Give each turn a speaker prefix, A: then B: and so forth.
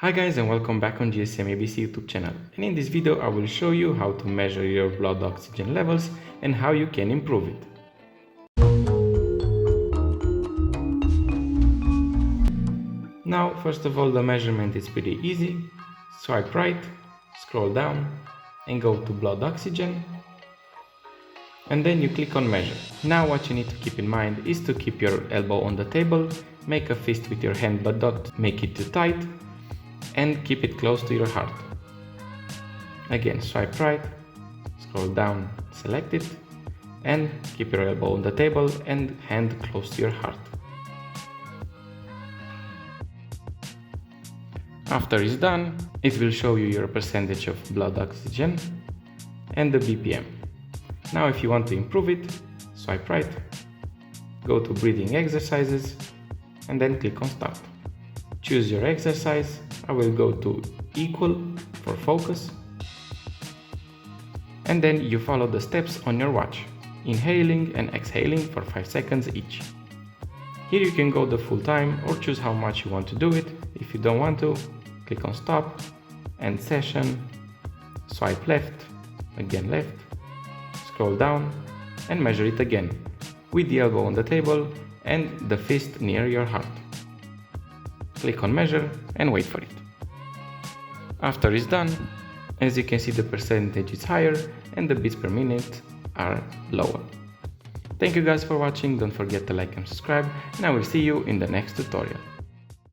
A: Hi guys, and welcome back on GSM-ABC YouTube channel, and in this video I will show you how to measure your blood oxygen levels and how you can improve it. Now first of all, the measurement is pretty easy. Swipe right, scroll down and go to blood oxygen, and then you click on measure. Now what you need to keep in mind is to keep your elbow on the table, make a fist with your hand but don't make it too tight, and keep it close to your heart. Again, swipe right, scroll down, select it, and keep your elbow on the table and hand close to your heart. After it's done, it will show you your percentage of blood oxygen and the BPM. Now if you want to improve it, swipe right, go to breathing exercises, and then click on start. Choose your exercise. I will go to equal for focus, and then you follow the steps on your watch, inhaling and exhaling for 5 seconds each. Here you can go the full time or choose how much you want to do it. If you don't want to, click on stop, end session, swipe left, again left, scroll down and measure it again with the elbow on the table and the fist near your heart. Click on measure and wait for it. After it's done, as you can see, the percentage is higher and the beats per minute are lower. Thank you guys for watching. Don't forget to like and subscribe, and I will see you in the next tutorial.